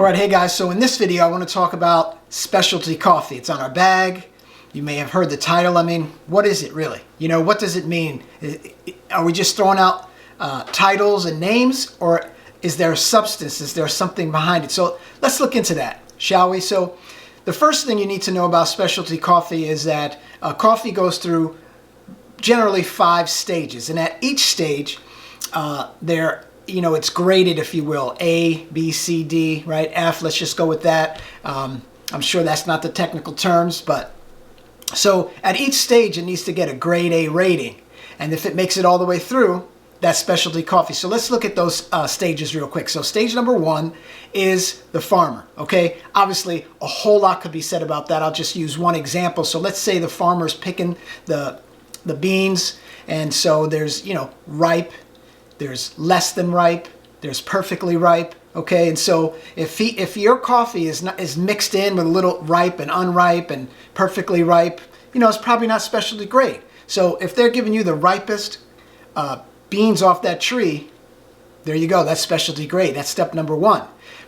All right, hey guys, so in this video I want to talk about specialty coffee. It's on our bag. You may have heard the title. I mean, what is it really? You know, what does it mean? Are we just throwing out titles and names, or is there substance? Is there something behind it? So let's look into that, shall we? So the first thing you need to know about specialty coffee is that coffee goes through generally 5 stages, and at each stage it's graded, if you will, A, B, C, D, right? F, let's just go with that. I'm sure that's not the technical terms, but so at each stage it needs to get a grade A rating, and if it makes it all the way through, that's specialty coffee. So let's look at those stages real quick. So stage number 1 is the farmer, okay? Obviously, a whole lot could be said about that. I'll just use one example. So let's say the farmer's picking the beans, and so there's, ripe, there's less than ripe, there's perfectly ripe, okay? And so if your coffee is mixed in with a little ripe and unripe and perfectly ripe, it's probably not specialty grade. So if they're giving you the ripest beans off that tree, there you go, that's specialty grade. That's step number 1.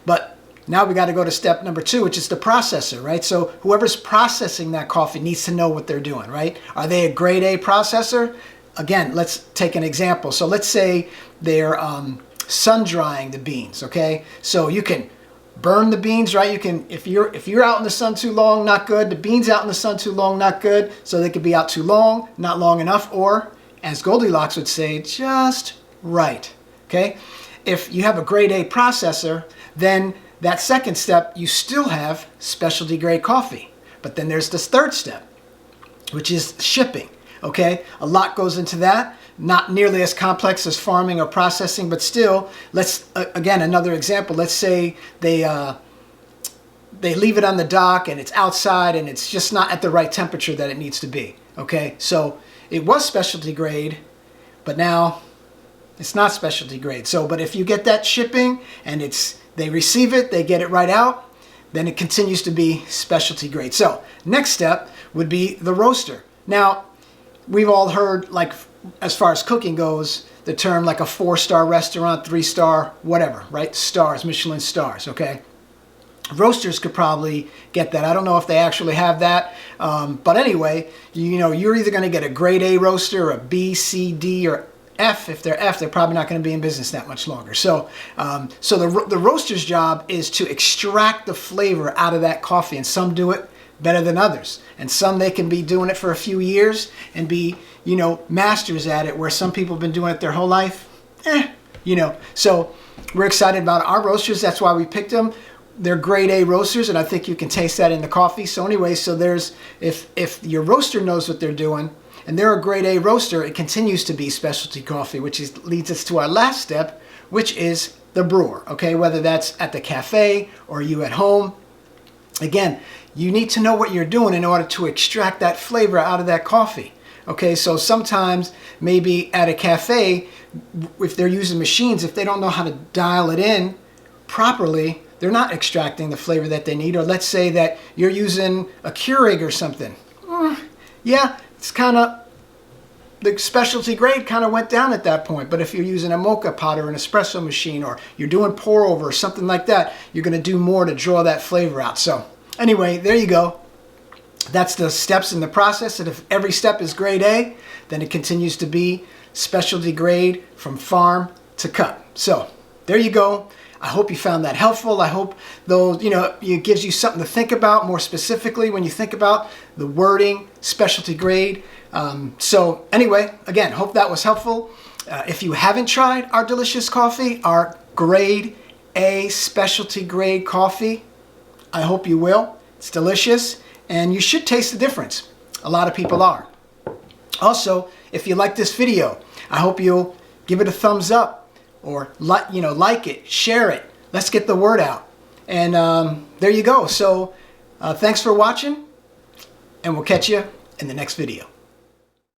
But now we got to go to step number 2, which is the processor, right? So whoever's processing that coffee needs to know what they're doing, right? Are they a grade A processor? Again, let's take an example. So let's say they're sun drying the beans, okay? So you can burn the beans, right? You can, if you're out in the sun too long, not good. The beans out in the sun too long, not good. So they could be out too long, not long enough, or as Goldilocks would say, just right, okay? If you have a grade A processor, then that second step, you still have specialty grade coffee. But then there's this third step, which is shipping. Okay, a lot goes into that. Not nearly as complex as farming or processing, but still, let's, again, another example. Let's say they leave it on the dock and it's outside and it's just not at the right temperature that it needs to be. Okay, so it was specialty grade, but now it's not specialty grade. So, but if you get that shipping and they receive it, they get it right out, then it continues to be specialty grade. So, next step would be the roaster. Now, we've all heard, like, as far as cooking goes, the term like a 4-star restaurant, 3-star, whatever, right? Stars, Michelin stars, okay? Roasters could probably get that. I don't know if they actually have that. But anyway, you're either going to get a grade A roaster, or a B, C, D, or F. If they're F, they're probably not going to be in business that much longer. So, the roaster's job is to extract the flavor out of that coffee, and some do it better than others, and some they can be doing it for a few years and be masters at it, where some people have been doing it their whole life. So we're excited about our roasters. That's why we picked them. They're grade A roasters, and I think you can taste that in the coffee. So anyway, so there's, if your roaster knows what they're doing and they're a grade A roaster, it continues to be specialty coffee, which leads us to our last step, which is the brewer, okay? Whether that's at the cafe or you at home. Again, you need to know what you're doing in order to extract that flavor out of that coffee. Okay, so sometimes maybe at a cafe, if they're using machines, if they don't know how to dial it in properly, they're not extracting the flavor that they need. Or let's say that you're using a Keurig or something. Yeah, it's kind of, the specialty grade kind of went down at that point. But if you're using a mocha pot or an espresso machine, or you're doing pour over or something like that, you're going to do more to draw that flavor out. So anyway, there you go. That's the steps in the process. And if every step is grade A, then it continues to be specialty grade from farm to cup. So there you go. I hope you found that helpful. I hope it gives you something to think about more specifically when you think about the wording, specialty grade. So anyway, again, hope that was helpful. If you haven't tried our delicious coffee, our grade A specialty grade coffee, I hope you will. It's delicious, and you should taste the difference. A lot of people are. Also, if you like this video, I hope you'll give it a thumbs up, or like it, share it. Let's get the word out. And there you go. So thanks for watching, and we'll catch you in the next video.